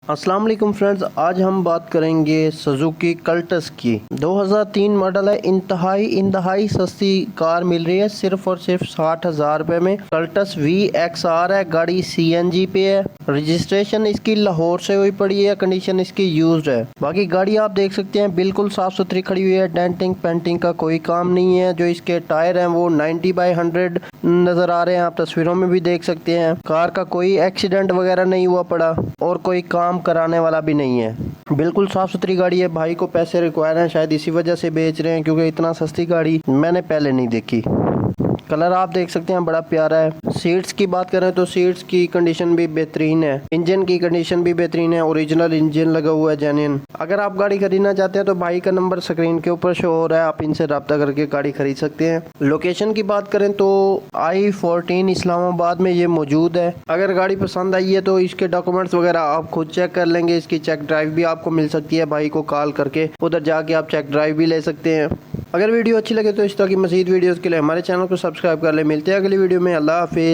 अस्सलाम वालेकुम फ्रेंड्स, आज हम बात करेंगे सुजुकी कल्टस की। 2003 मॉडल है। इंतहाई सस्ती कार मिल रही है सिर्फ और सिर्फ 60,000 रुपये में। कल्टस VXR है। गाड़ी CNG पे है। रजिस्ट्रेशन इसकी लाहौर से हुई पड़ी है। कंडीशन इसकी यूज्ड है। बाकी गाड़ी आप देख सकते हैं बिल्कुल साफ सुथरी खड़ी हुई है। डेंटिंग पेंटिंग का कोई काम नहीं है। जो इसके टायर हैं वो 90/100 नजर आ रहे हैं। आप तस्वीरों में भी देख सकते हैं। कार का कोई एक्सीडेंट वगैरह नहीं हुआ पड़ा और कोई काम कराने वाला भी नहीं है। बिल्कुल साफ सुथरी गाड़ी है। भाई को पैसे रिक्वायर हैं, शायद इसी वजह से बेच रहे हैं, क्योंकि इतना सस्ती गाड़ी मैंने पहले नहीं देखी। कलर आप देख सकते हैं बड़ा प्यारा है। सीट्स की बात करें तो सीट्स की कंडीशन भी बेहतरीन है। इंजन की कंडीशन भी बेहतरीन है। ओरिजिनल इंजन लगा हुआ है, जेन्युइन। अगर आप गाड़ी खरीदना चाहते हैं तो भाई का नंबर स्क्रीन के ऊपर शो हो रहा है, आप इनसे रब्ता करके गाड़ी खरीद सकते हैं। लोकेशन की बात करें तो I-14 इस्लामाबाद में ये मौजूद है। अगर गाड़ी पसंद आई है तो इसके डॉक्यूमेंट्स वगैरह आप खुद चेक कर लेंगे। इसकी चेक ड्राइव भी आपको मिल सकती है। भाई को कॉल करके उधर जाके आप चेक ड्राइव भी ले सकते हैं। अगर वीडियो अच्छी लगे तो इस तरह की मज़ीद वीडियोस के लिए हमारे चैनल को सब्सक्राइब कर ले। मिलते हैं अगली वीडियो में। अल्लाह हाफिज़।